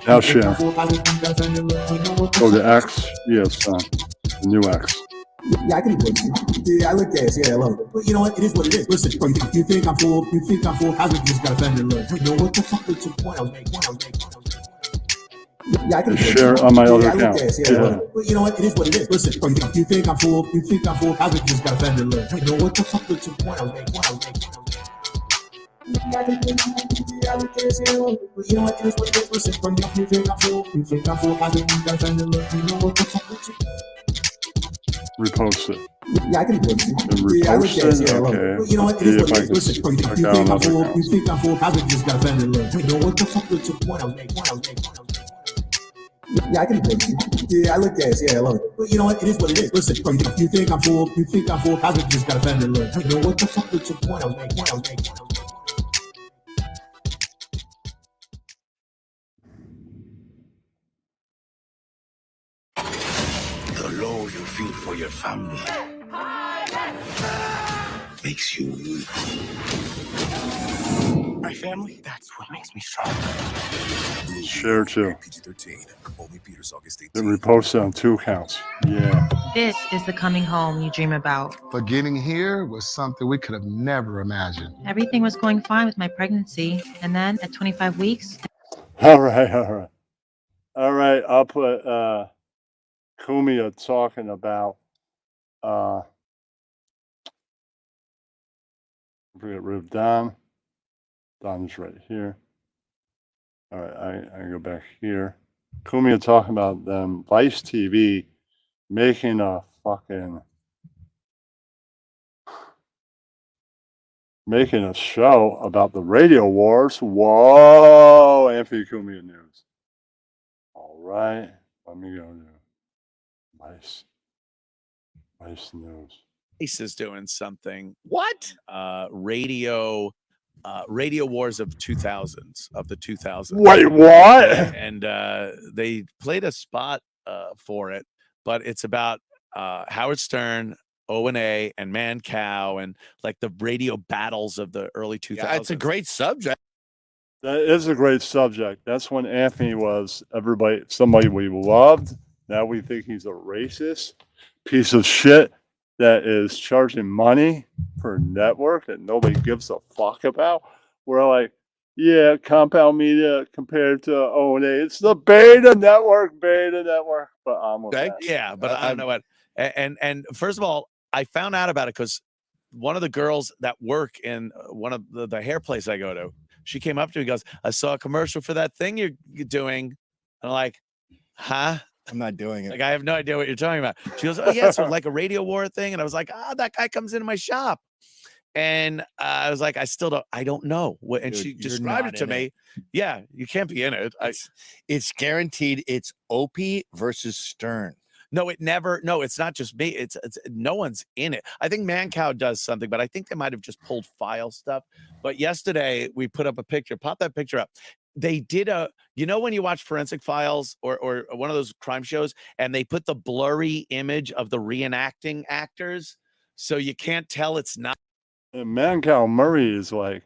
Now share. Go to X. Yes, the new X. Yeah, I can do it. Yeah, I like gas. Yeah, I love it. But you know what? It is what it is. Listen, if you think I'm full, I just got offended. Look, you know what the fuck is the point I was making? Yeah, I can share on my other account. Yeah. But you know what? It is what it is. Listen, if you think I'm full, I just got offended. Look, you know what the fuck is the point I was making? Yeah, but you know what? It is what it is. Listen, if you think I'm full, I just got offended. Look, you know what the fuck is Repost it. Yeah, I can post it. Repost it. Okay. But you know what? It is what it is. Listen, if you think I'm full, I just got offended. Look, you know what the fuck is the point I was making? Yeah, I can post it. Yeah, I like gas. Yeah, I love it. But you know what? It is what it is. Listen, if you think I'm full, I just got offended. Look, you know what the fuck is the point I was making? The love you feel for your family makes you weak. My family, that's what makes me strong. Share too. Then repost it on 2 accounts. Yeah. This is the coming home you dream about. But getting here was something we could have never imagined. Everything was going fine with my pregnancy. And then at 25 weeks. All right. I'll put Kumia talking about get rid of Don. Don's right here. All right, I go back here. Kumia talking about them Vice TV making a show about the radio wars. Whoa, Anthony Kumia News. All right, let me go to Vice News. Vice is doing something. What? Radio wars of the 2000s. Wait, what? And they played a spot for it, but it's about Howard Stern, O&A, and Mancow, and like the radio battles of the early 2000s. Yeah, it's a great subject. That is a great subject. That's when Anthony was somebody we loved. Now we think he's a racist piece of shit that is charging money for a network that nobody gives a fuck about. We're like, yeah, Compound Media compared to O&A. It's the beta network. But I'm with that. Yeah, but I don't know what. And first of all, I found out about it because one of the girls that work in one of the hair place I go to, she came up to me and goes, I saw a commercial for that thing you're doing. And I'm like, huh? I'm not doing it. Like, I have no idea what you're talking about. She goes, oh, yeah, so like a radio war thing. And I was like, that guy comes into my shop. And I was like, I don't know. And she described it to me. Yeah, you can't be in it. It's guaranteed it's Opie versus Stern. No, it's not just me. It's no one's in it. I think Mancow does something, but I think they might have just pulled file stuff. But yesterday we put up a picture. Pop that picture up. They did when you watch Forensic Files or one of those crime shows and they put the blurry image of the reenacting actors so you can't tell it's not. And Mancow Murray is like,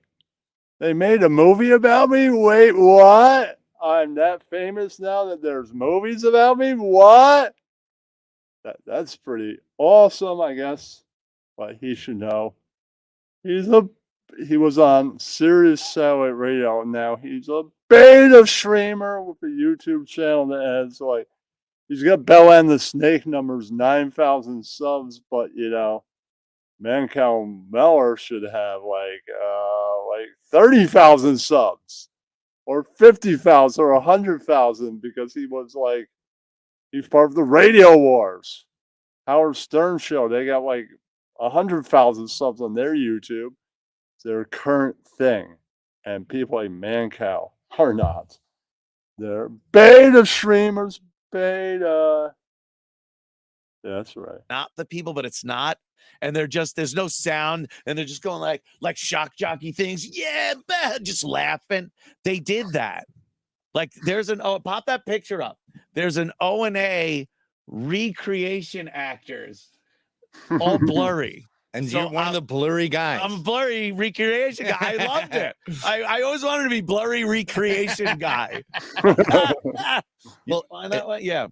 they made a movie about me? Wait, what? I'm that famous now that there's movies about me? What? That's pretty awesome, I guess. But he should know. He was on Sirius Satellite Radio, and now he's a beta streamer with a YouTube channel that has he's got Bella and the Snake numbers, 9,000 subs, but Mancow Meller should have like 30,000 subs or 50,000 or 100,000 because he's part of the Radio Wars. Howard Stern show, they got 100,000 subs on their YouTube. It's their current thing. And people like Mancow are not. They're beta streamers. Beta. Yeah, that's right. Not the people, but it's not. And there's no sound, and they're just going like shock jockey things. Yeah, just laughing. They did that. Like pop that picture up. There's an O&A recreation actors all blurry. And So you're one of the blurry guys. I'm a blurry recreation guy. I loved it. I always wanted to be blurry recreation guy. Well, Find that one? Yeah.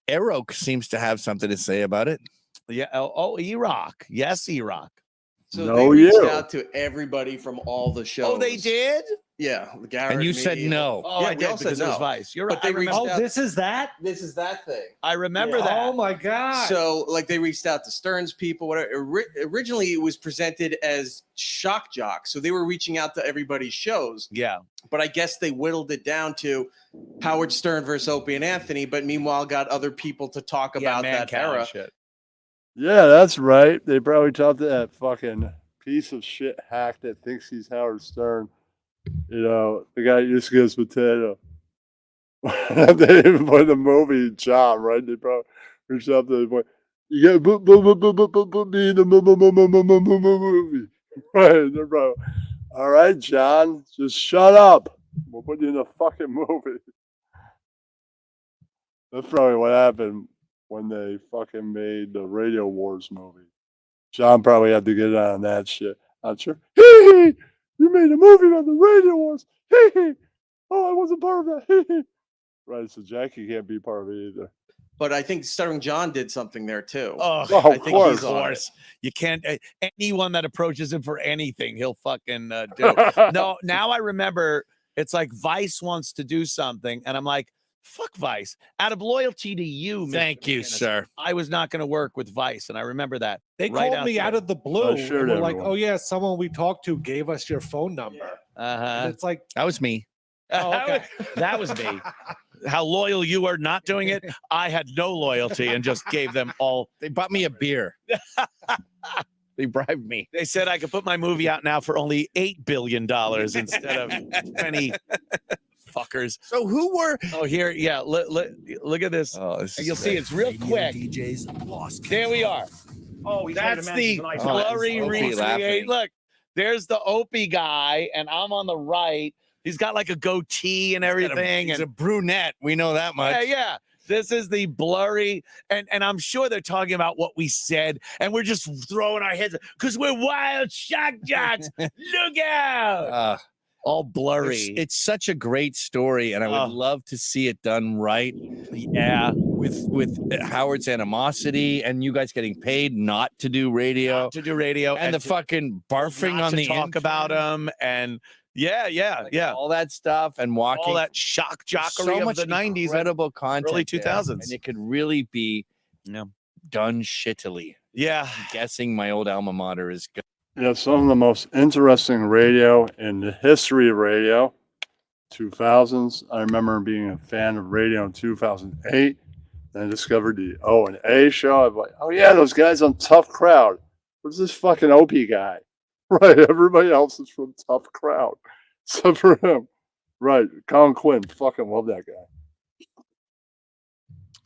Arrow seems to have something to say about it. Yeah. Oh, E-Rock. Yes, E-Rock. So No, they reached you. out to everybody from all the shows. Oh, they did? Yeah, Garrett. And you me, said no. Oh, Yeah, I we did all said because it was no. Vice. You're But right. they I reached remember, out- This is that. This is that thing. I remember Yeah. that. Oh my god. So, like, they reached out to Stearns people. Whatever. Originally, it was presented as shock jock. So they were reaching out to everybody's shows. Yeah. But I guess they whittled it down to Howard Stern versus Opie and Anthony. But meanwhile, got other people to talk Yeah, about that Mancow and era. shit. Yeah, that's right. They probably talked to that fucking piece of shit hack that thinks he's Howard Stern. You know, the guy that used to get his potato. They even put in the movie John, right? They probably reached out to the point. You got put me in the movie. Right. They're probably, all right, John, just shut up. We'll put you in the fucking movie. That's probably what happened when they fucking made the Radio Wars movie. John probably had to get on that shit. I'm sure. Hee, you made a movie on the Radio Wars. Hee. Oh, I wasn't part of that. Right, so Jackie can't be part of it either. But I think Stuttering John did something there too. Oh, Oh, I of think course. he's on it. You can't. Anyone that approaches him for anything, he'll fucking do. No, now I remember. It's like Vice wants to do something, and I'm like, "Fuck Vice!" Out of loyalty to you, Mr. Thank you, McGinnis, sir. I was not going to work with Vice, and I remember that. They right called me there. out of the blue. assured And were like, everyone. "Oh yeah, someone we talked to gave us your phone number." And Uh it's like, That was me. oh, okay. That was me. How loyal you are not doing it. I had no loyalty and just gave them all. They bought me a beer. They bribed me. They said I could put my movie out now for only $8 billion instead of 20 fuckers. So who were? Oh, here, yeah. Look at this. Oh, this is You'll see it's real quick. There we are. Oh, That's the blurry Opie recreate. laughing. Look, there's the Opie guy, and I'm on the right. He's got like a goatee and everything. He's and a brunette. We know that much. yeah, yeah. This is the blurry, and I'm sure they're talking about what we said, and we're just throwing our heads because we're wild shock jocks. Look out! All blurry. It's such a great story, and I would love to see it done right. Yeah, with Howard's animosity and you guys getting paid not to do radio, to do radio, and the to- fucking barfing not on to the talk about them, and yeah, all that stuff, and walking all that shock There's jockery of the 90s, and incredible content, early there, 2000s. and it could really be done shittily. yeah. I'm guessing my old alma mater is good. Yeah, some of the most interesting radio in the history of radio, 2000s. I remember being a fan of radio in 2008. Then I discovered the O&A show. I'm like, oh yeah, those guys on Tough Crowd. What's this fucking Opie guy? Right, everybody else is from Tough Crowd, except for him. Right, Colin Quinn. Fucking love that guy.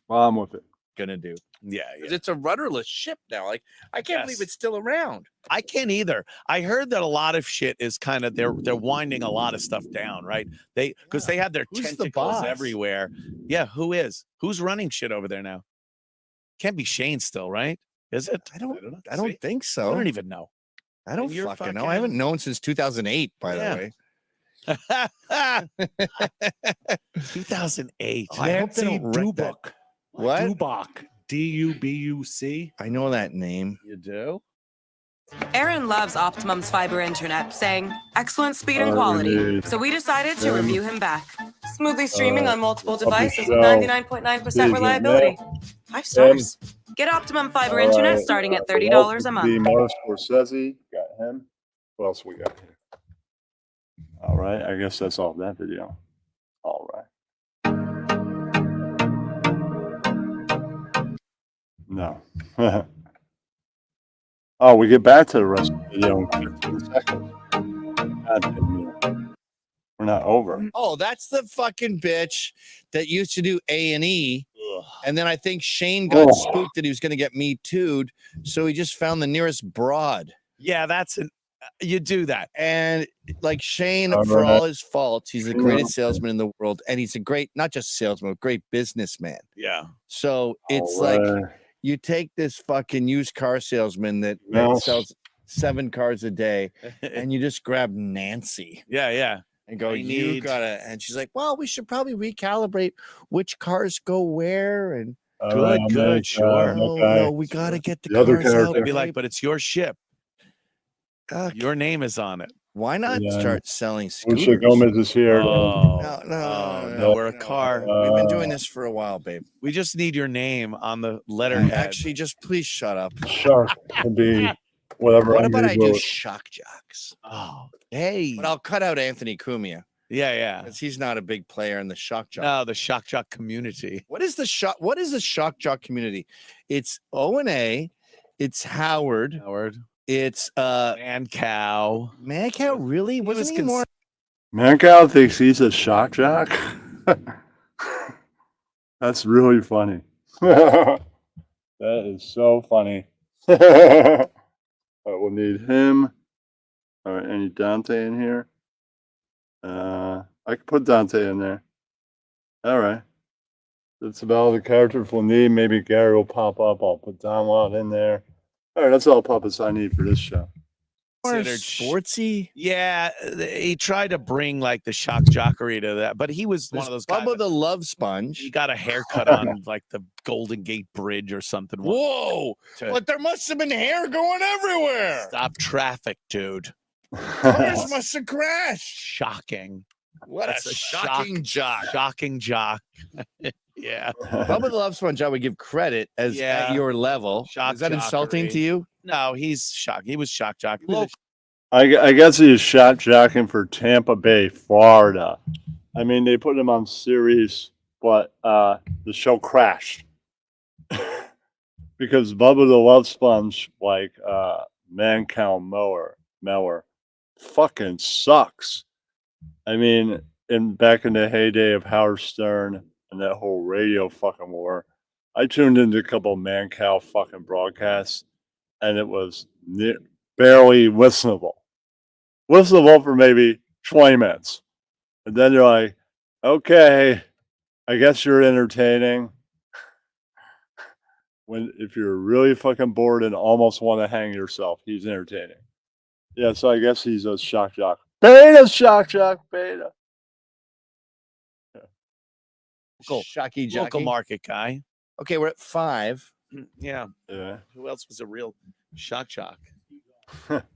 Well, I'm with it. Gonna do. Yeah, 'Cause it's a rudderless ship now. Like I can't believe Yes. it's still around. I can't either. I heard that a lot of shit is kind of they're winding a lot of stuff down, right? Because they have their Who's the tentacles boss? everywhere. Yeah, who is? Who's running shit over there now? Can't be Shane still, right? Is it? I don't know. think I so. don't even know. I don't And you're fucking know. I haven't known since 2008, by Yeah. the way. 2008. I hope they Nancy don't wreck that. Dubuck. What? Dubuck. Dubuc. I know that name. You do? Aaron loves Optimum's fiber internet, saying excellent speed and Oh, quality. really? So we decided to Yeah. review him back. Smoothly streaming on multiple the devices show. with 99.9% Please, reliability. 5 stars. Get Optimum fiber internet starting at $30 a month. Martin Scorsese, got him. What else we got here? All right, I guess that's all that video. All right. No. Oh, we get back to the rest of the video in 15 seconds. God damn it. We're not over. Oh, that's the fucking bitch that used to do A&E. And then I think Shane got Oh. spooked that he was going to get Me Too'd. So he just found the nearest broad. Yeah, that's an. You do that. And like Shane, All for right. all his faults, he's the greatest salesman in the world. And he's a great, not just salesman, great businessman. Yeah. So it's All like, right. You take this fucking used car salesman that Mouse. sells 7 cars a day, and you just grab Nancy yeah. and go, I you need- gotta. And she's like, well, we should probably recalibrate which cars go where. And Good, sure. no, we gotta get the The other cars out. character. I'd be like, but it's your ship. Your name is on it. Why not Yeah. start selling Lucia scooters? Gomez is here. No, we're a car. We've been doing this for a while, babe. We just need your name on the Yeah, letterhead. actually, just please shut up. Shark can be whatever. What about I do Unbelievable. shock jocks? Oh, hey. But I'll cut out Anthony Cumia Yeah. because he's not a big player in the shock jock. No, the shock jock community. What is the shock jock community? It's O&A, it's Howard, it's Mancow. Mancow. Really? Wasn't he more? Mancow thinks he's a shock jock. That's really funny. That is so funny. We'll need him. All right, any Dante in here? I can put Dante in there. All right. That's about all the characters we'll need. Maybe Gary will pop up. I'll put Don Watt in there. All right, that's all puppets I need for this show. More Considered sportsy. Yeah, he tried to bring like the shock jockery to that, but he was one of those guys. Bubba that- the Love Sponge. He got a haircut on like the Golden Gate Bridge or something. Whoa! To But there must have been hair going everywhere. stop traffic, dude. Cars must have crashed. Shocking. What That's a a shocking jock. Shocking jock. Yeah. Bubba the Love Sponge, I would give credit as Yeah. at your level. Shock Is that insulting jockery. to you? No, he's shocked. He was shock jock. Local. I guess he's shot jocking for Tampa Bay, Florida. I mean, they put him on series, but the show crashed because Bubba the Love Sponge, like Mancow Mower, fucking sucks. I mean, back in the heyday of Howard Stern and that whole radio fucking war, I tuned into a couple of Mancow fucking broadcasts, and it was barely listenable. Listenable for maybe 20 minutes. And then you're like, okay, I guess you're entertaining. If you're really fucking bored and almost want to hang yourself, he's entertaining. Yeah, so I guess he's a shock jock. Beta shock jock, beta. Cool. Shocky jockey. Local market guy. Okay, we're at 5. Yeah. Yeah. Who else was a real shock jock?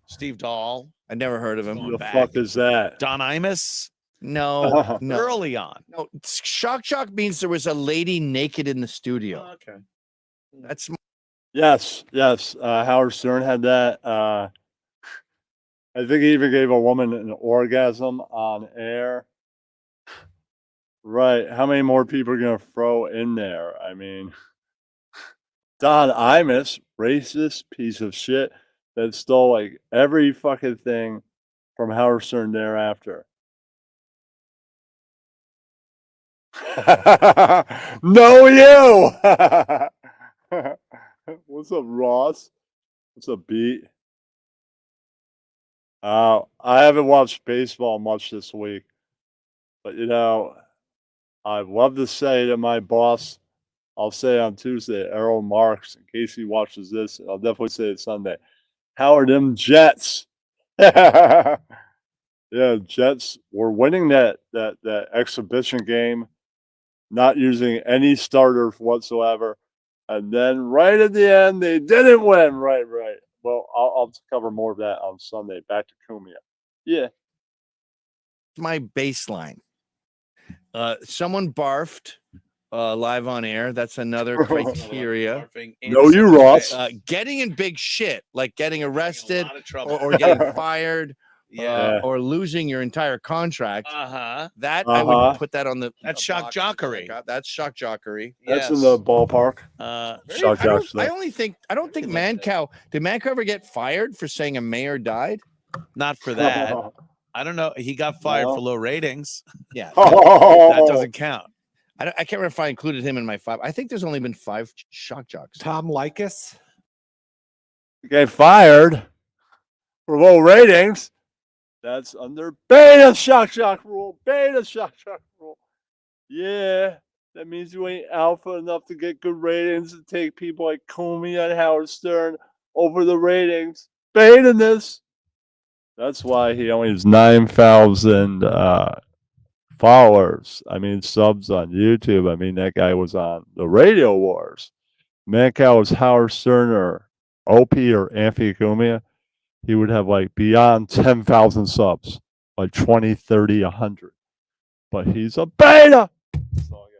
Steve Dahl. I never heard of him. Who the back. fuck is that? Don Imus. No, no. Early on. No, shock jock means there was a lady naked in the studio. Okay. That's Yes. Howard Stern had that. I think he even gave a woman an orgasm on air. Right. How many more people are going to throw in there? I mean, Don Imus, racist piece of shit that stole like every fucking thing from Howard Stern thereafter. No, you. What's up, Ross? What's up, Beat? I haven't watched baseball much this week, but you know, I'd love to say to my boss, I'll say on Tuesday, Errol Marks, in case he watches this, I'll definitely say it Sunday. How are them Jets? Yeah, Jets were winning that exhibition game, not using any starters whatsoever. And then right at the end, they didn't win. Right. Well, I'll cover more of that on Sunday. Back to Cumia. Yeah. my baseline. Someone barfed live on air. That's another criteria. No, you, Ross. Getting in big shit, like getting arrested trouble. or getting fired. Yeah. Or losing your entire contract. Uh-huh. That I would put that on the. That's a shock box. jockery. That's shock jockery. That's in the ballpark. Shock I don't, jocks, I though. only think I don't think Mancow did Mancow ever get fired for saying a mayor died? Not for that. I don't know. He got fired No. for low ratings. Yeah, That doesn't count. I can't remember if I included him in my 5. I think there's only been 5 shock jocks. Tom Likas. Get fired for low ratings. That's under beta shock rule. Beta shock rule. Yeah. That means you ain't alpha enough to get good ratings and take people like Comey and Howard Stern over the ratings. Baiting this. That's why he only has 9,000 followers. I mean, subs on YouTube. I mean, that guy was on the Radio Wars. Mancow was Howard Stern or Opie or Anthony Cumia. He would have like beyond 10,000 subs, like 20, 30, 100. But he's a beta. That's all I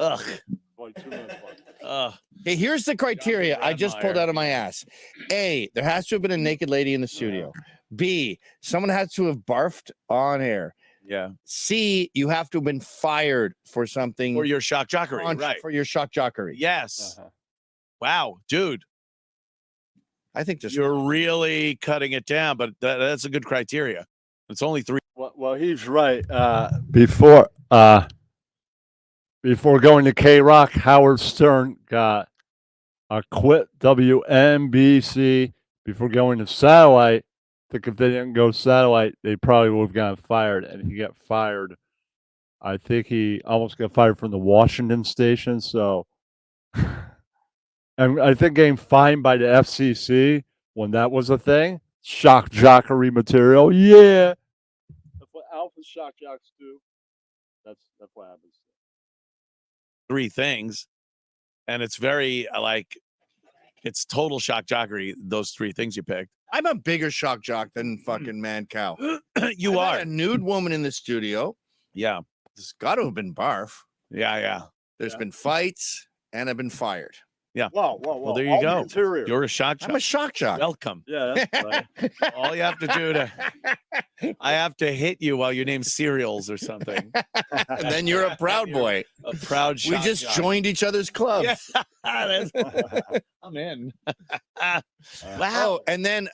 got to say. Ugh. Like 2 minutes left. Okay, here's the criteria I just pulled Radmeyer. out of my ass. A, there has to have been a naked lady in the studio. B, someone has to have barfed on air. Yeah. C, you have to have been fired for something. For your shock jockery, right? For your shock jockery. Yes. Uh-huh. Wow, dude, I think just you're really cutting it down, but that's a good criteria. It's only 3. Well, he's right. Before going to K Rock, Howard Stern got quit WNBC before going to satellite. I think if they didn't go satellite, they probably would have gotten fired. And he got fired. I think he almost got fired from the Washington station. So, and I think getting fined by the FCC when that was a thing, shock jockery material. Yeah. That's what alpha shock jocks do. That's what happens. 3 things, and it's very it's total shock jockery. Those 3 things you picked. I'm a bigger shock jock than fucking Mancow. You I've are had a nude woman in the studio. Yeah. There's got to have been barf. Yeah. There's been fights, and I've been fired. Yeah. Whoa. Well, there you All the go. interior. You're a shock jock. I'm a shock jock. Welcome. Yeah, that's right. All you have to do I have to hit you while your name's Cereals or something. And then you're a proud boy. A proud We shock just jock. joined each other's clubs. Yeah. I'm in. Wow. Oh, and then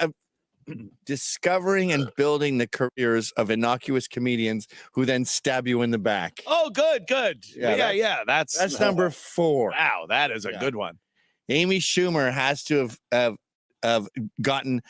discovering and building the careers of innocuous comedians who then stab you in the back. Oh, good. Yeah, That's That's number 4. wow. That is a Yeah. good one. Amy Schumer has to have gotten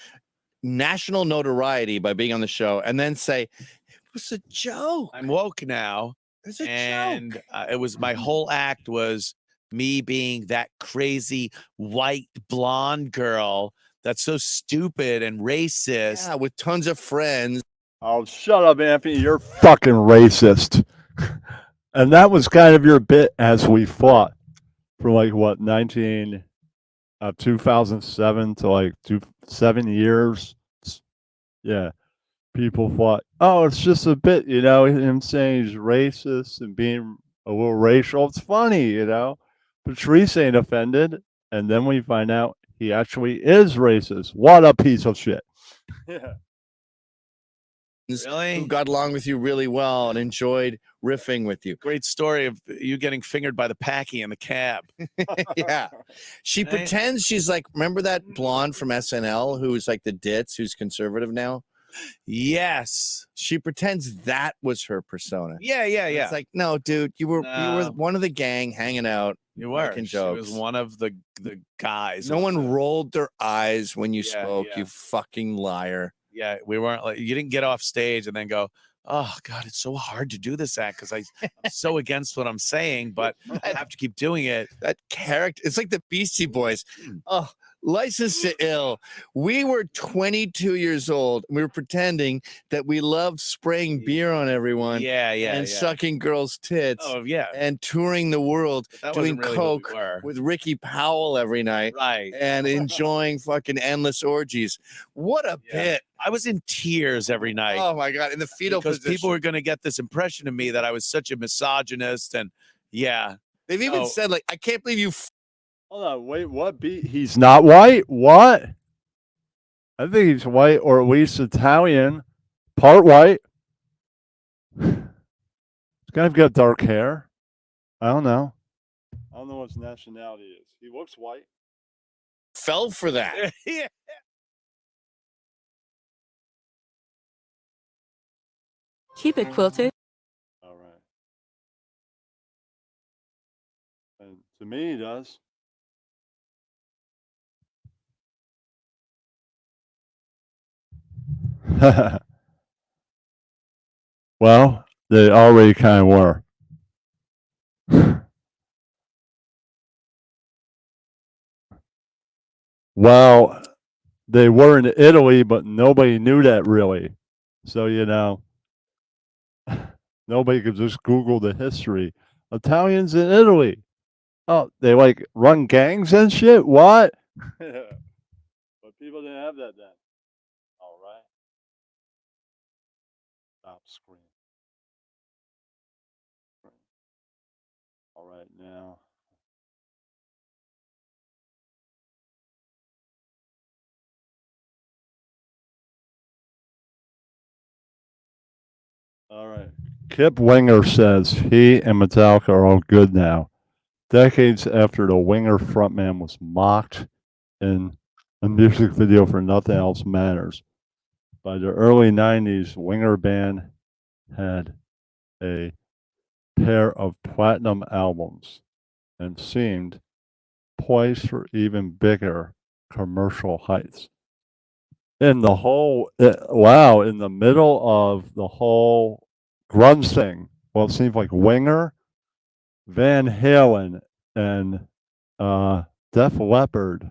national notoriety by being on the show and then say, it was a joke. I'm woke now. It's a And joke. it was my whole act was me being that crazy white blonde girl that's so stupid and racist. Yeah, with tons of friends. Oh, shut up, Anthony. You're fucking racist. And that was kind of your bit as we fought for 2007 to 7 years. Yeah. People thought, oh, it's just a bit, him saying he's racist and being a little racial. It's funny, Patrice ain't offended. And then we find out he actually is racist. What a piece of shit. Yeah. Really? Who got along with you really well and enjoyed riffing with you. Great story of you getting fingered by the Packy in the cab. Yeah. She Right? pretends she's like, remember that blonde from SNL who's like the ditz, who's conservative now? Yes. She pretends that was her persona. Yeah. It's like, no, dude, you were No. one of the gang hanging out. You were. making She was jokes. one of the guys. No one rolled their eyes when you Yeah, spoke, yeah. you fucking liar. Yeah, we weren't like you didn't get off stage and then go, oh God, it's so hard to do this act because I'm so against what I'm saying, but I have to keep doing it. That character, it's like the Beastie Boys. Oh, License to Ill. We were 22 years old. And we were pretending that we loved spraying beer on everyone Yeah. and sucking girls' tits Oh yeah. and touring the world, That doing wasn't really what we coke were. with Ricky Powell every night Right. and enjoying fucking endless orgies. What a Yeah. bit. I was in tears every night. Oh my God. In the fetal because position. people were going to get this impression of me that I was such a misogynist, and yeah, They've even Oh. said, like, I can't believe you Hold on, wait, what? He's not white? What? I think he's white or at least Italian. Part white. He's kind of got dark hair. I don't know. I don't know what his nationality is. He looks white. fell for that. yeah. Keep it quilted. All right. And to me, he does. Well, they already kind of were. Well, they were in Italy, but nobody knew that really. So, nobody could just Google the history. Italians in Italy. Oh, they like run gangs and shit? What? But people didn't have that then. All right. Stop screen. All right, now. All right. Kip Winger says he and Metallica are all good now. Decades after the Winger frontman was mocked in a music video for Nothing Else Matters. By the early 90s, Winger Band had a pair of platinum albums and seemed poised for even bigger commercial heights. In the whole, wow, in the middle of the whole grunge thing, well, it seems like Winger, Van Halen, and Def Leppard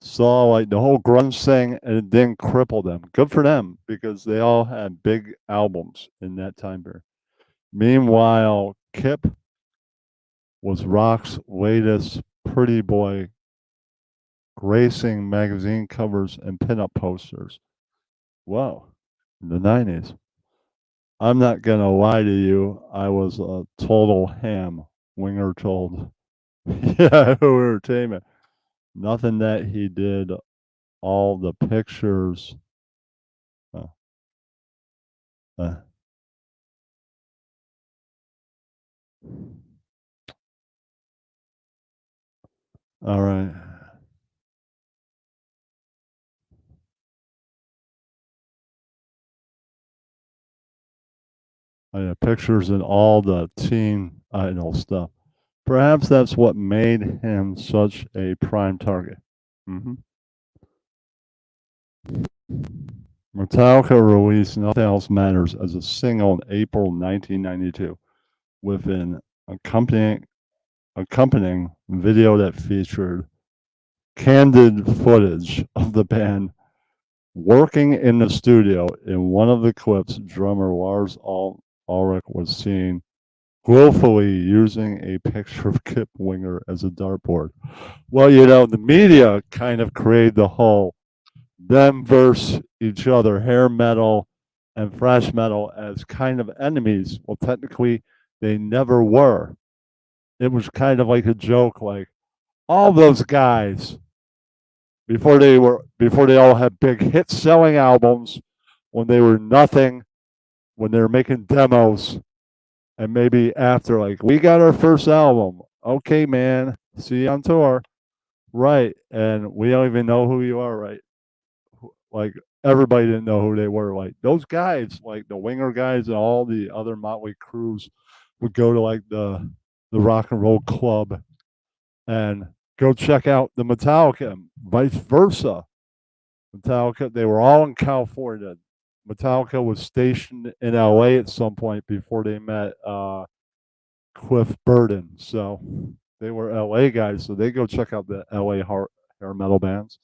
saw like the whole grunge thing and it didn't cripple them. Good for them because they all had big albums in that time period. Meanwhile, Kip was rock's latest pretty boy, gracing magazine covers and pinup posters. Whoa, in the 90s. I'm not going to lie to you. I was a total ham, Winger told Yahoo Entertainment. Nothing that he did, all the pictures. Uh, all right. I have pictures and all the teen idol stuff. Perhaps that's what made him such a prime target. Mm-hmm. Metallica released Nothing Else Matters as a single in April 1992 with an accompanying video that featured candid footage of the band working in the studio. In one of the clips, drummer Lars Ulrich was seen willfully using a picture of Kip Winger as a dartboard. Well, the media kind of created the whole them versus each other, hair metal and thrash metal, as kind of enemies. Well, technically, they never were. It was kind of like a joke, like all those guys before they all had big hit selling albums, when they were nothing, when they were making demos, and maybe after, like, we got our first album. Okay, man, see you on tour. Right. And we don't even know who you are, right? Like, everybody didn't know who they were. Like, those guys, like the Winger guys and all the other Motley crews would go to like the rock and roll club and go check out the Metallica, and vice versa. Metallica, they were all in California. Metallica was stationed in LA at some point before they met Cliff Burton. So they were LA guys, so they go check out the LA hair metal bands.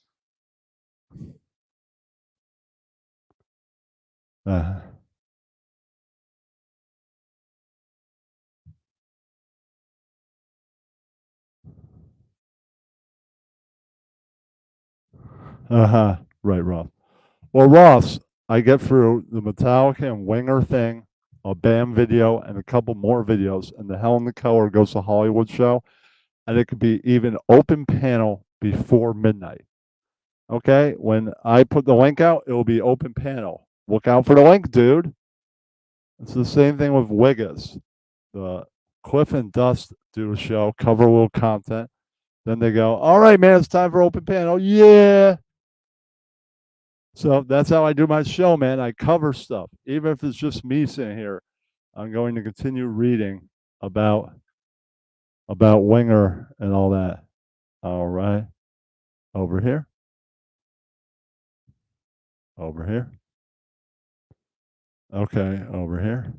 Uh, uh-huh. Right, Ross. Well, Ross, I get through the Metallica and Winger thing, a BAM video, and a couple more videos, and the Hell in the Keller Goes to Hollywood show, and it could be even open panel before midnight. Okay, when I put the link out, it will be open panel. Look out for the link, dude. It's the same thing with Wiggins. The Cliff and Dust do a show, cover a little content. Then they go, all right, man, it's time for open panel. Yeah. So that's how I do my show, man. I cover stuff. Even if it's just me sitting here, I'm going to continue reading about Winger and all that. All right. Over here. Over here. Okay, over here.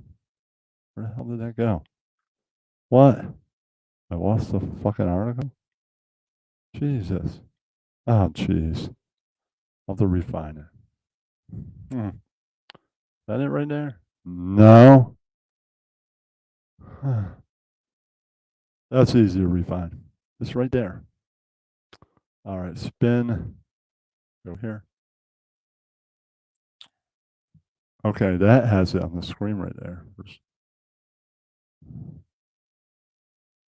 Where the hell did that go? What? I lost the fucking article? Jesus. Oh, jeez. I'll have to refine it. Is that it right there? No. That's easy to refine. It's right there. All right, spin. Go here. Okay, that has it on the screen right there.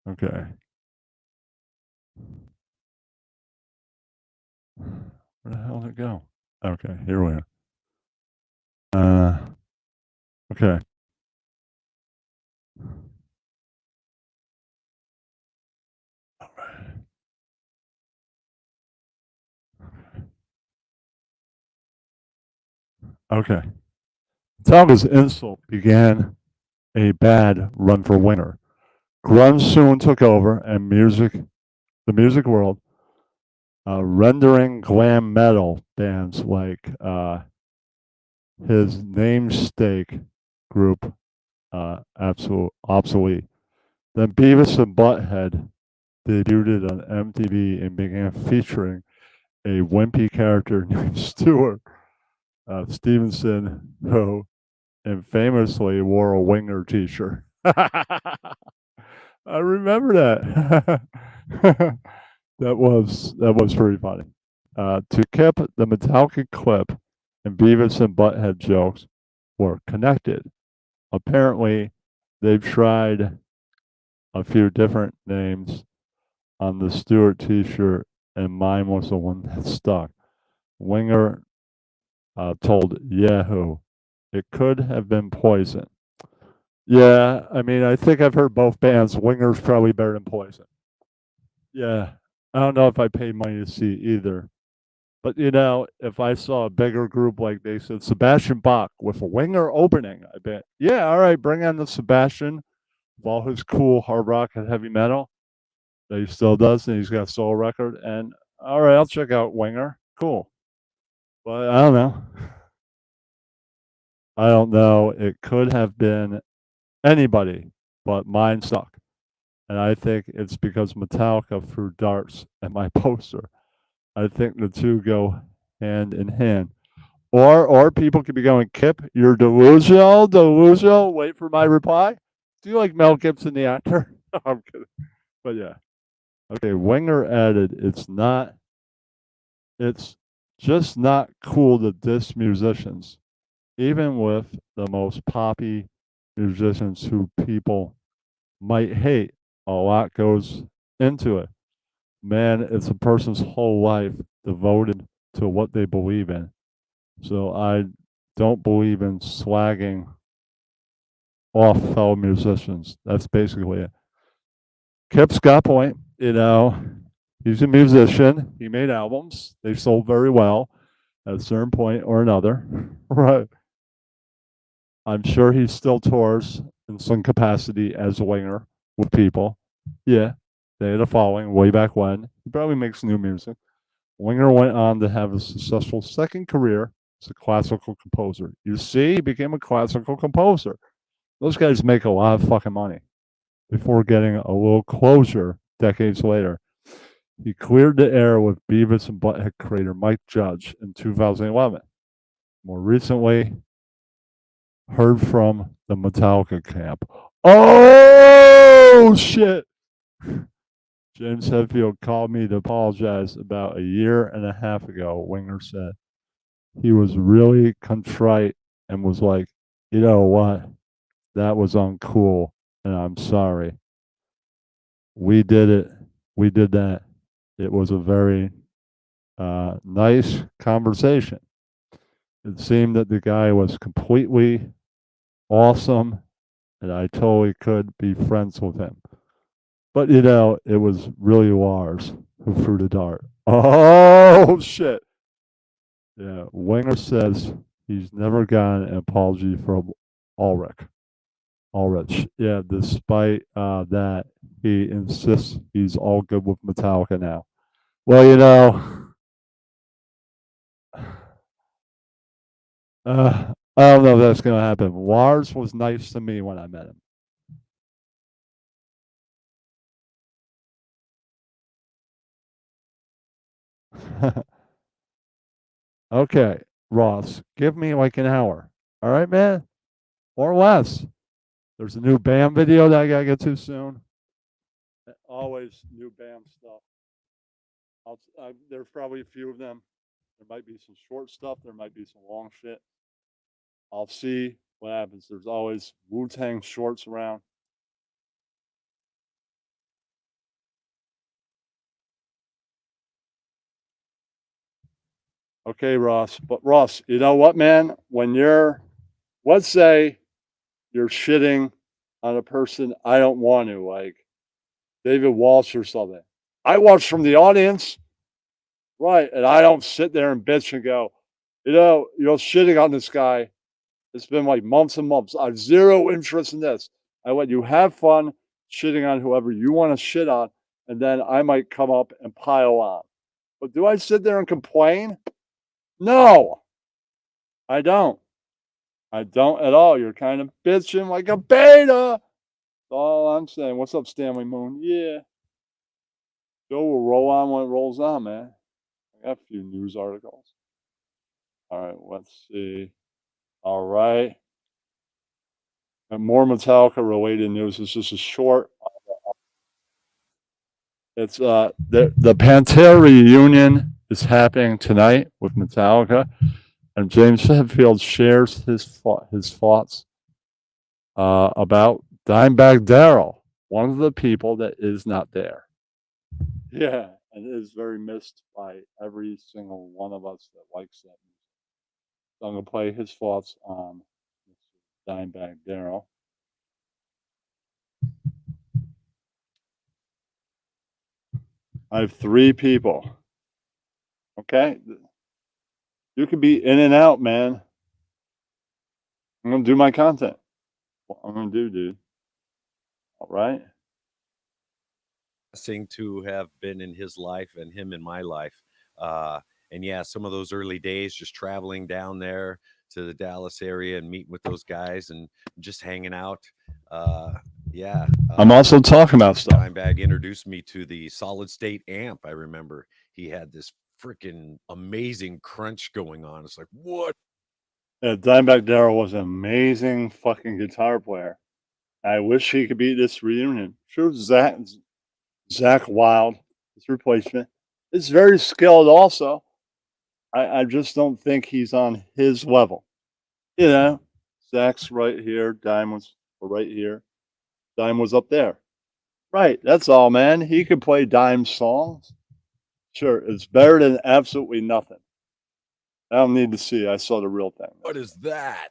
Okay. Where the hell did it go? Okay, here we are. Okay. All right. Okay. Metallica's insult began a bad run for Winger. Grunge soon took over, and the music world, rendering glam metal bands like his namesake group obsolete. Then Beavis and Butthead debuted on MTV and began featuring a wimpy character named Stuart Stevenson, who infamously wore a Winger t-shirt. I remember that. that was pretty funny. To Kip, the Metallica clip and Beavis and Butthead jokes were connected. Apparently, they've tried a few different names on the Stewart t-shirt, and mine was the one that stuck. Winger told Yahoo it could have been Poison. Yeah, I mean, I think I've heard both bands. Winger's probably better than Poison. Yeah, I don't know if I paid money to see either. But, if I saw a bigger group like they said, Sebastian Bach with a Winger opening, I bet, yeah, all right, bring on the Sebastian with all his cool hard rock and heavy metal that he still does, and he's got a solo record. And, all right, I'll check out Winger. Cool. But I don't know. I don't know. It could have been anybody, but mine suck. And I think it's because Metallica threw darts at my poster. I think the two go hand in hand. Or people could be going, Kip, you're delusional. Wait for my reply. Do you like Mel Gibson, the actor? I'm kidding. But yeah. Okay, Winger added, it's just not cool to diss musicians, even with the most poppy musicians who people might hate. A lot goes into it. Man, it's a person's whole life devoted to what they believe in. So I don't believe in slagging off fellow musicians. That's basically it. Kip's got a point. He's a musician. He made albums. They sold very well at a certain point or another. Right. I'm sure he still tours in some capacity as a Winger with people. Yeah, they had a following way back when. He probably makes new music. Winger went on to have a successful second career as a classical composer. You see, he became a classical composer. Those guys make a lot of fucking money before getting a little closure decades later. He cleared the air with Beavis and Butthead creator Mike Judge in 2011. More recently, heard from the Metallica camp. Oh, shit. James Hetfield called me to apologize about a year and a half ago, Winger said. He was really contrite and was like, you know what? That was uncool, and I'm sorry. We did it. We did that. It was a very nice conversation. It seemed that the guy was completely awesome, and I totally could be friends with him. But, it was really Lars who threw the dart. Oh, shit. Yeah, Winger says he's never gotten an apology from Ulrich. Yeah, despite that, he insists he's all good with Metallica now. Well, I don't know if that's going to happen. Lars was nice to me when I met him. Okay, Ross, give me like an hour. All right, man? Or less. There's a new BAM video that I gotta get to soon. Always new BAM stuff. There's probably a few of them. There might be some short stuff. There might be some long shit. I'll see what happens. There's always Wu-Tang shorts around. Okay, Ross. But Ross, you know what, man? When let's say you're shitting on a person I don't want to, like David Walsh or something. I watch from the audience, right? And I don't sit there and bitch and go, you're shitting on this guy. It's been like months and months. I have zero interest in this. I let you have fun shitting on whoever you want to shit on, and then I might come up and pile on. But do I sit there and complain? No, I don't. I don't at all. You're kind of bitching like a beta. That's all I'm saying. What's up, Stanley Moon? Yeah. Joe will roll on when it rolls on, man. I got a few news articles. All right, let's see. All right. And more Metallica related news. It's just a short. It's the Pantera reunion is happening tonight with Metallica, and James Hetfield shares his thoughts about Dimebag Darrell, one of the people that is not there. Yeah, and is very missed by every single one of us that likes that music. So I'm gonna play his thoughts on Dimebag Darrell. I have 3 people. Okay? You could be in and out, man. I'm going to do my content. What I'm going to do, dude. All right? Blessing to have been in his life and him in my life. And yeah, some of those early days, just traveling down there to the Dallas area and meeting with those guys and just hanging out. Yeah. I'm also talking about stuff. Dimebag introduced me to the solid state amp. I remember he had this freaking amazing crunch going on. It's like, what? Yeah, Dimebag Darrell was an amazing fucking guitar player. I wish he could be at this reunion. Sure, Zach Wild, his replacement, is very skilled also. I just don't think he's on his level. You know, Zach's right here. Dime was right here. Dime was up there. Right, that's all, man. He could play Dime songs. Sure, it's better than absolutely nothing. I don't need to see. I saw the real thing. What is that?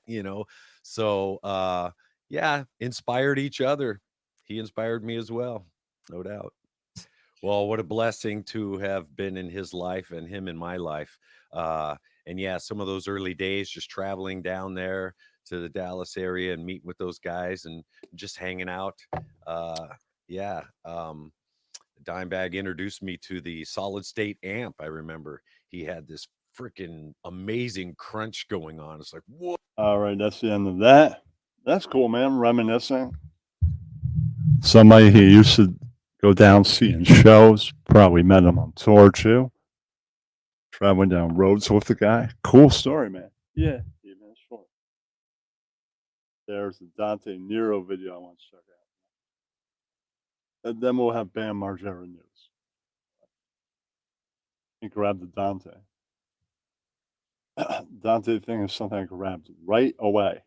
So yeah, inspired each other. He inspired me as well, no doubt. Well, what a blessing to have been in his life and him in my life. And yeah, some of those early days, just traveling down there to the Dallas area and meeting with those guys and just hanging out. Yeah. Dimebag introduced me to the solid state amp. I remember he had this freaking amazing crunch going on. It's like, what? All right, that's the end of that. That's cool, man. Reminiscing. Somebody he used to go down seeing shows. Probably met him on tour too. Traveling down roads with the guy. Cool story, man. Yeah, even short. There's the Dante Nero video I want to check out. And then we'll have Bam Margera news. And grab the Dante. Dante thing is something I grabbed right away.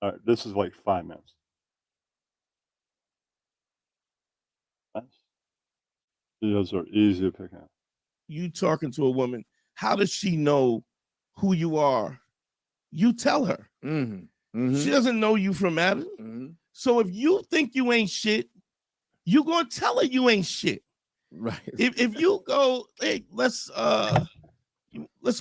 All right, this is like 5 minutes. Videos are easy to pick up. You talking to a woman, how does she know who you are? You tell her. She doesn't know you from Adam. So if you think you ain't shit, you gonna tell her you ain't shit. Right. If you go, hey, let's go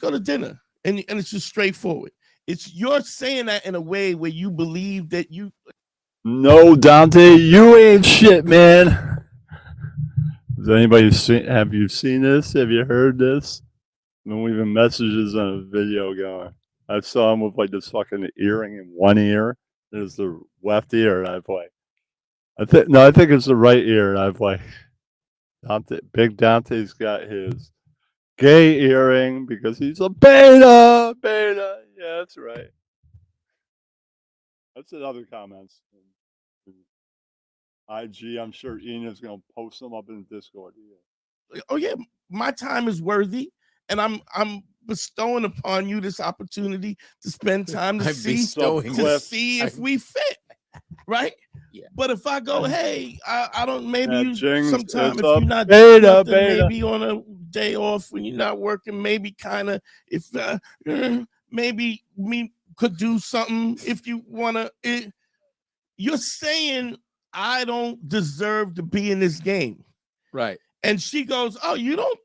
to dinner, and it's just straightforward. You're saying that in a way where you believe that you. No, Dante, you ain't shit, man. Has anybody have you seen this? Have you heard this? No even messages on a video going. I saw him with like this fucking earring in one ear. There's the left ear, and I've like, I think it's the right ear, and I've like, Big Dante's got his gay earring because he's a beta. Yeah, that's right. That's another comments. IG, I'm sure Ian's gonna post them up in the Discord. Oh yeah, my time is worthy, and I'm bestowing upon you this opportunity to spend time to I'm see bestowing. if we fit, right? Yeah. But if I go, hey, I don't. Maybe you Jinx, sometime it's if a you're not doing beta, nothing, beta. maybe on a day off when you're not working, maybe kind of if maybe me could do something if you wanna. You're saying I don't deserve to be in this game. Right. And she goes, oh, you don't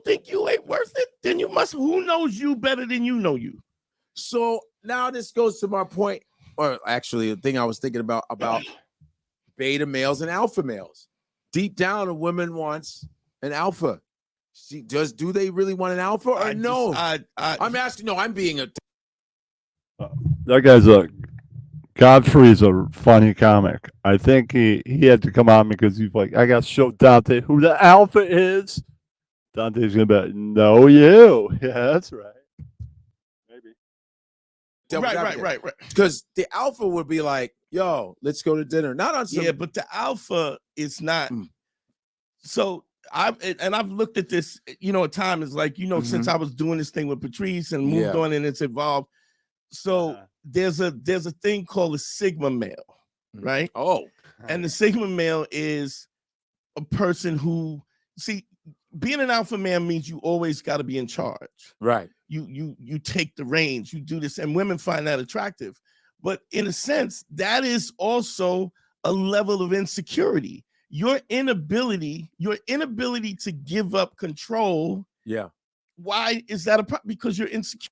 think you ain't worth it? Then you must. Who knows you better than you know you? So now this goes to my point, or actually the thing I was thinking about beta males and alpha males. Deep down, a woman wants an alpha. Do they really want an alpha or no? I'm asking. No, I'm being a. That guy's Godfrey's a funny comic. I think he had to come on because he's like, I got to show Dante who the alpha is. Dante's gonna be like, no, you. Yeah, that's right. Maybe. Right. Because the alpha would be like, yo, let's go to dinner. Not on some. Yeah, but the alpha is not. So I've looked at this, at times like, since I was doing this thing with Patrice and moved on and it's evolved. So there's a thing called a Sigma male, right? Oh. And the Sigma male is a person who, being an alpha man means you always got to be in charge. Right. You take the reins, you do this, and women find that attractive. But in a sense, that is also a level of insecurity. Your inability to give up control. Yeah. Why is that a problem? Because you're insecure.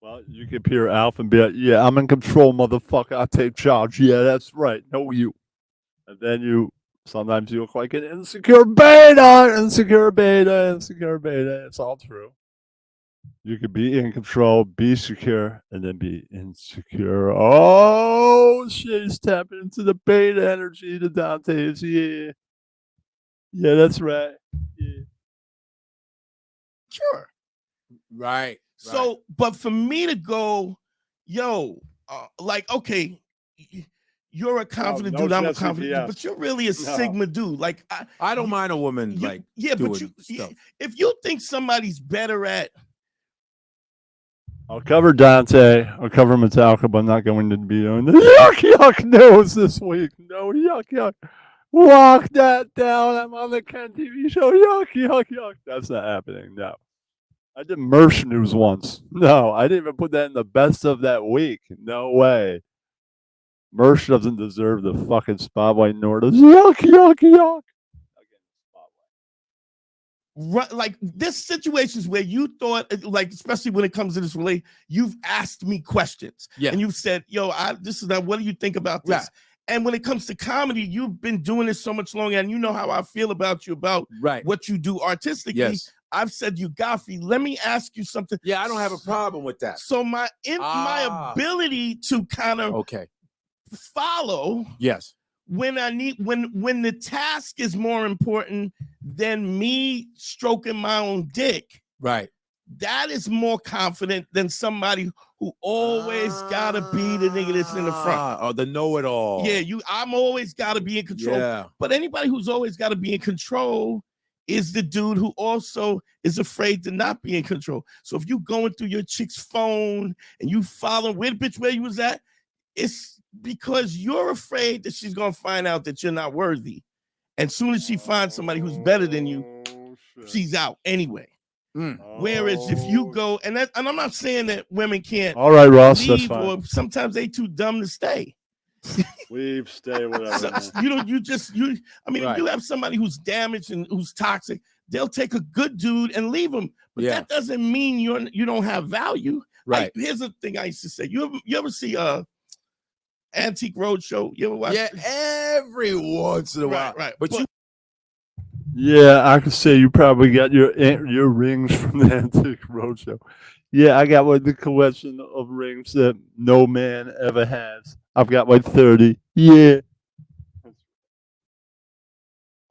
Well, you could peer Alpha and be like, yeah, I'm in control, motherfucker. I take charge. Yeah, that's right. No, you. And then sometimes you look like an insecure beta. It's all true. You could be in control, be secure, and then be insecure. Oh, shit, he's tapping into the beta energy to Dante's. Yeah. Yeah, that's right. Yeah. Sure. Right. So, but for me to go, okay, you're a confident dude, I'm a confident dude, but you're really a Sigma dude. Like, I don't mind a woman doing stuff. If you think somebody's better at, I'll cover Dante. I'll cover Metallica, but I'm not going to be doing the yuck news this week. No yuck. Walk that down. I'm on the Ken TV show. Yuck. That's not happening. No. I did Merch News once. No, I didn't even put that in the best of that week. No way. Merch doesn't deserve the fucking spotlight, nor does yuck. Right, like this situations where you thought, like, especially when it comes to this relationship, you've asked me questions. Yeah. And you've said, what do you think about this? Yeah. And when it comes to comedy, you've been doing this so much longer, and you know how I feel about you, about what you do artistically. Yes. I've said, Godfrey, let me ask you something. Yeah, I don't have a problem with that. So my ability to kind of follow. Yes. When the task is more important than me stroking my own dick. Right. That is more confident than somebody who always gotta be the nigga that's in the front. Oh, the know-it-all. Yeah, I'm always gotta be in control. Yeah. But anybody who's always gotta be in control is the dude who also is afraid to not be in control. So if you going through your chick's phone and you following where you was at, it's because you're afraid that she's gonna find out that you're not worthy. And soon as she finds somebody who's better than you, she's out anyway. Whereas if you go, and I'm not saying that women can't. All right, Ross, leave, that's fine. or sometimes they too dumb to stay. Leave, stay, whatever. You have somebody who's damaged and who's toxic. They'll take a good dude and leave him, but that doesn't mean you don't have value. Right. Here's the thing I used to say. You ever see Antique Roadshow? You ever watch? Yeah, every once in a while. Right. But you. Yeah, I could say you probably got your rings from the Antique Roadshow. Yeah, I got the collection of rings that no man ever has. I've got 30. Yeah.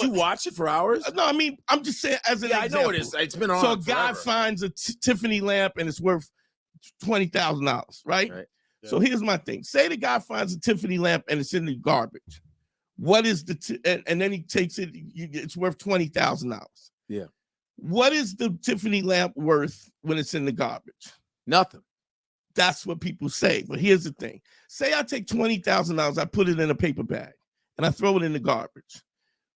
but, you watch it for hours? No, I mean, I'm just saying as an Yeah, example. I know it is. It's been on. So a guy forever. finds a Tiffany lamp and it's worth $20,000, right? So here's my thing. Say the guy finds a Tiffany lamp and it's in the garbage. What is the and then he takes it, it's worth $20,000. Yeah. What is the Tiffany lamp worth when it's in the garbage? Nothing. That's what people say. But here's the thing. Say I take $20,000, I put it in a paper bag, and I throw it in the garbage.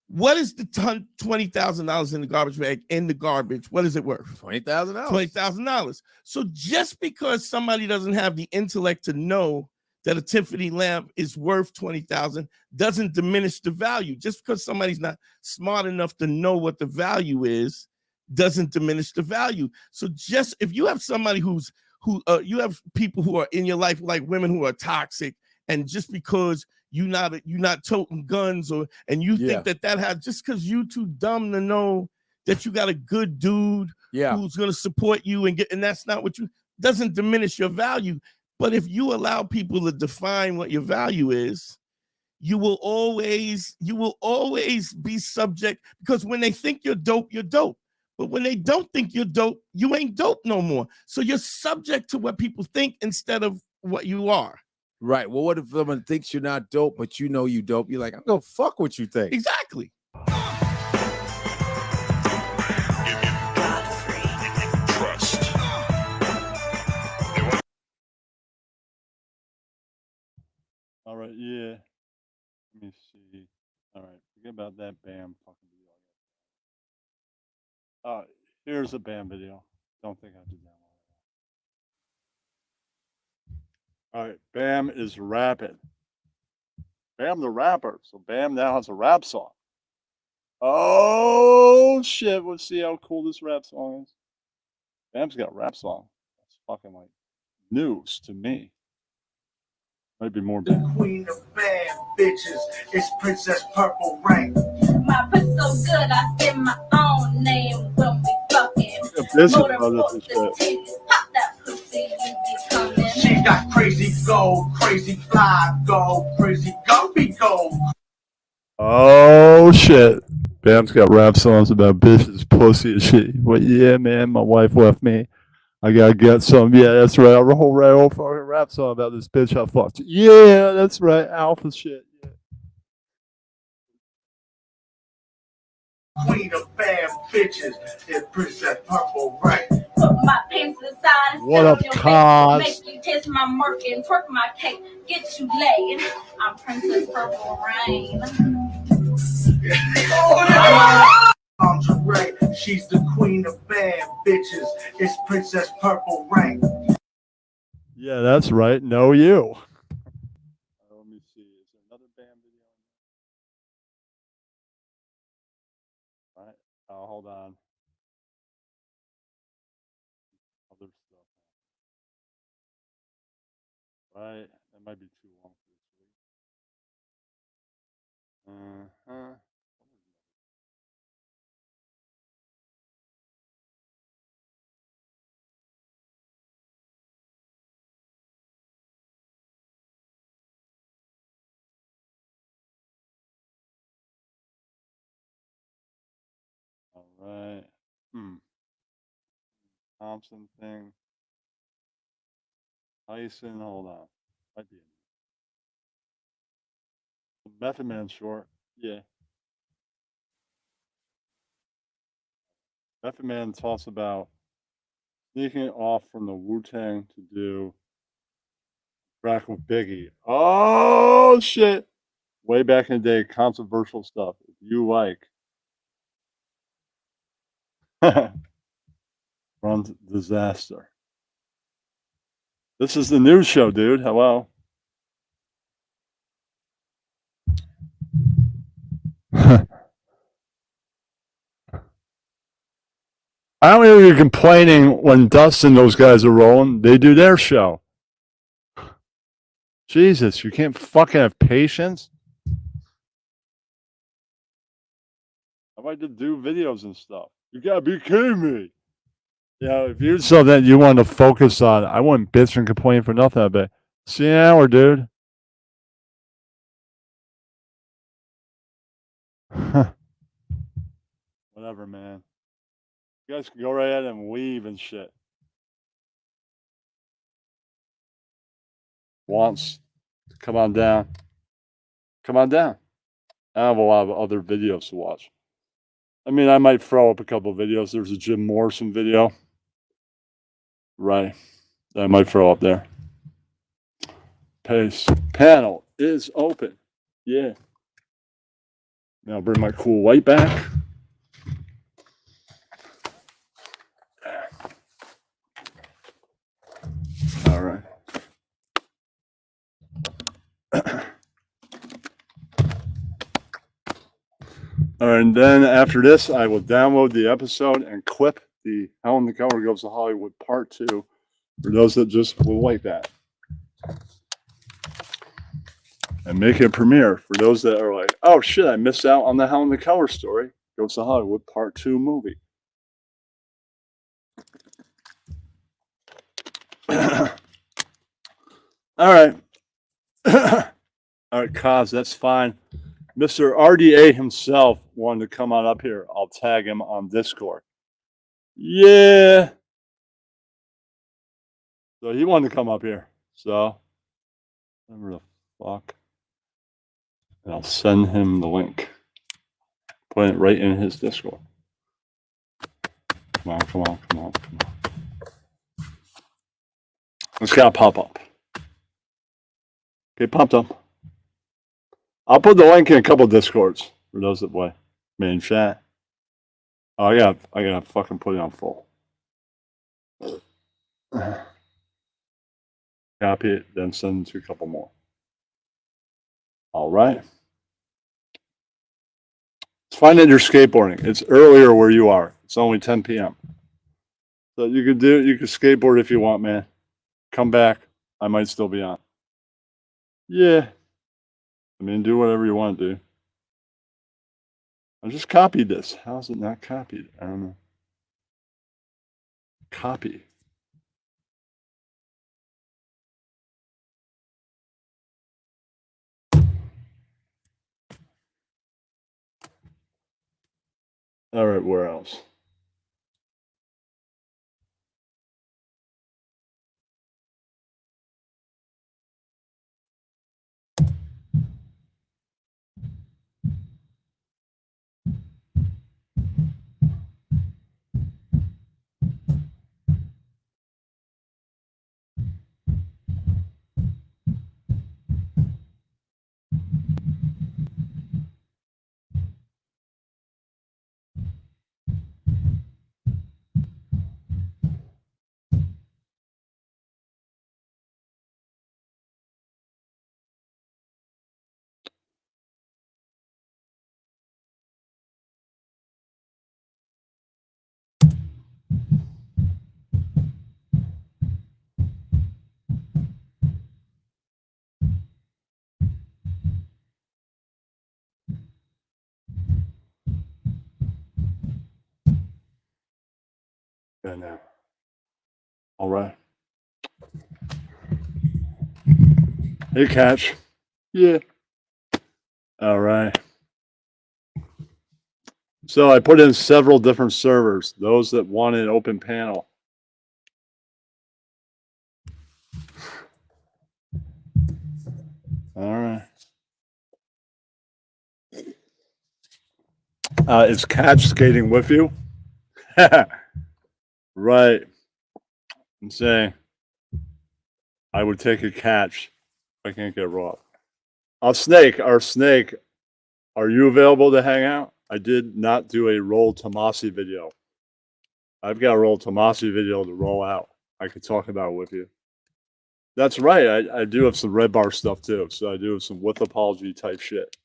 What is the $20,000 in the garbage bag in the garbage? What is it worth? $20,000. $20,000. So just because somebody doesn't have the intellect to know that a Tiffany lamp is worth $20,000 doesn't diminish the value. Just because somebody's not smart enough to know what the value is doesn't diminish the value. So just if you have somebody you have people who are in your life, like women who are toxic, and just because you're not toting guns and you think that has, just because you too dumb to know that you got a good dude who's going to support you and that's not what doesn't diminish your value. But if you allow people to define what your value is, you will always be subject, because when they think you're dope, you're dope. But when they don't think you're dope, you ain't dope no more. So you're subject to what people think instead of what you are. Right. Well, what if someone thinks you're not dope, but you know you dope? You're like, I'm gonna fuck what you think. Exactly. All right, yeah. Let me see. All right, forget about that Bam fucking video. Here's a Bam video. Don't think I did that one. All right, Bam is rapping. Bam the rapper. So Bam now has a rap song. Oh shit! Let's see how cool this rap song is. Bam's got a rap song. That's fucking like news to me. Might be more Bam. Queen of bad bitches, it's Princess Purple Rain. My pussy so good, I spend my own name when we fucking. This is other shit. Pop that pussy, you be coming. She got crazy gold, crazy fly gold, crazy gumpy gold. Oh shit! Bam's got rap songs about bitches, pussy, and shit. But yeah, man, my wife left me. I gotta get some. Yeah, that's right. A whole fucking rap song about this bitch I fucked. Yeah, that's right. Alpha shit. Yeah. Queen of bad bitches, it's Princess Purple Rain. Put my pants inside and What sit up, on your cuz? face. Make you taste my murk and twerk my cake. Get you laid. I'm Princess Purple Rain. Lingerie, she's the queen of bad bitches. It's Princess Purple Rain. Yeah, that's right. Know you. Let me see. Is there another Bam video? All right. Hold on. Other stuff. Right. That might be too long for this week. All right. Thompson thing. Tyson, hold on. Might be Method Man short. Yeah. Method Man talks about sneaking off from the Wu-Tang to do track with Biggie. Oh shit. Way back in the day, controversial stuff. If you like Run Disaster. This is the news show, dude. Hello. I don't hear you complaining when Dustin and those guys are rolling. They do their show. Jesus, you can't fucking have patience. I like to do videos and stuff. You gotta be kidding me. Yeah, if you saw that you wanted to focus on, I wouldn't bitch and complain for nothing. I bet. See an hour, dude. Whatever, man. You guys can go right ahead and leave and shit. Wants to come on down. Come on down. I have a lot of other videos to watch. I mean, I might throw up a couple of videos. There's a Jim Morrison video. Right. That I might throw up there. Pace. Panel is open. Yeah. Now bring my cool white back. All right. All right, and then after this, I will download the episode and clip the Hell in the Color Goes to Hollywood Part 2 for those that just will like that. And make it premiere for those that are like, oh shit, I missed out on the Hell in the Color story. Goes to Hollywood Part 2 movie. All right. All right, Kaz, that's fine. Mr. RDA himself wanted to come on up here. I'll tag him on Discord. Yeah. So he wanted to come up here. So, whatever the fuck. And I'll send him the link. Put it right in his Discord. Come on, come on, come on, come on. It's got to pop up. Okay, popped up. I'll put the link in a couple of Discords for those that play. Main chat. Oh, I gotta fucking put it on full. Copy it, then send it to a couple more. All right. It's fine that you're skateboarding. It's earlier where you are. It's only 10 p.m. So you can skateboard if you want, man. Come back. I might still be on. Yeah. I mean, do whatever you want to do. I just copied this. How is it not copied? I don't know. Copy. All right, where else? Yeah, now. All right. Hey, Catch. Yeah. All right. So I put in several different servers, those that wanted open panel. All right. Is Catch skating with you? Right. I'm saying I would take a Catch if I can't get raw. Our Snake, are you available to hang out? I did not do a Roll Tomasi video. I've got a Roll Tomasi video to roll out. I could talk about it with you. That's right. I do have some Red Bar stuff too. So I do have some with apology type shit.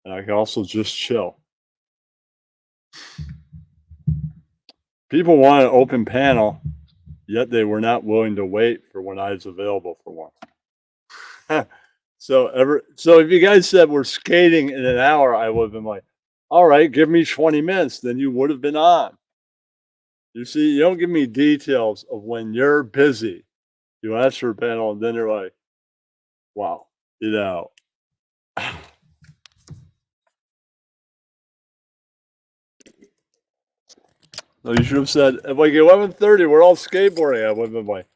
And I can also just chill. People want an open panel, yet they were not willing to wait for when I was available for one. So if you guys said we're skating in an hour, I would have been like, all right, give me 20 minutes. Then you would have been on. You see, you don't give me details of when you're busy. You ask for a panel, and then you're like, wow, you know. So you should have said at like 11:30, we're all skateboarding. I would have been like,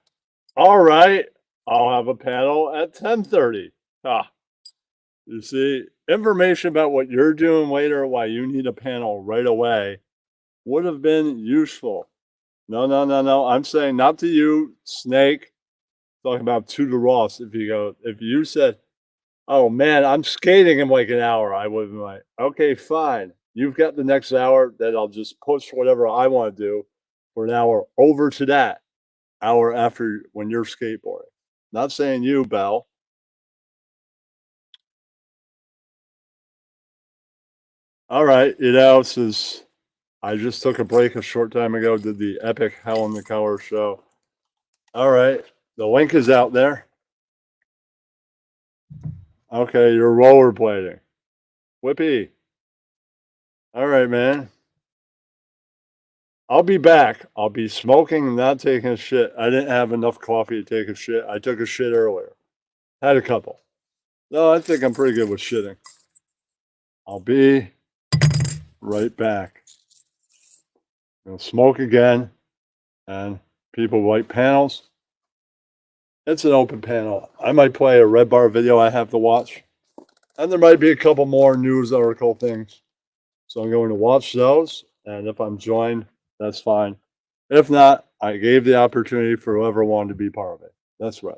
all right, I'll have a panel at 10:30. Ah, you see, information about what you're doing later, why you need a panel right away, would have been useful. No. I'm saying not to you, Snake. Talking about to the Ross. If you said, oh man, I'm skating in like an hour, I would have been like, okay, fine. You've got the next hour, that I'll just push whatever I want to do for an hour over to that hour after when you're skateboarding. Not saying you, Bell. All right, since I just took a break a short time ago, did the epic Hell in the Collar show. All right, the link is out there. Okay, you're rollerblading. Whippy. All right, man. I'll be back. I'll be smoking and not taking a shit. I didn't have enough coffee to take a shit. I took a shit earlier. Had a couple. No, I think I'm pretty good with shitting. I'll be right back. Gonna smoke again. And people like panels. It's an open panel. I might play a Red Bar video I have to watch. And there might be a couple more news article things. So I'm going to watch those. And if I'm joined, that's fine. If not, I gave the opportunity for whoever wanted to be part of it. That's right.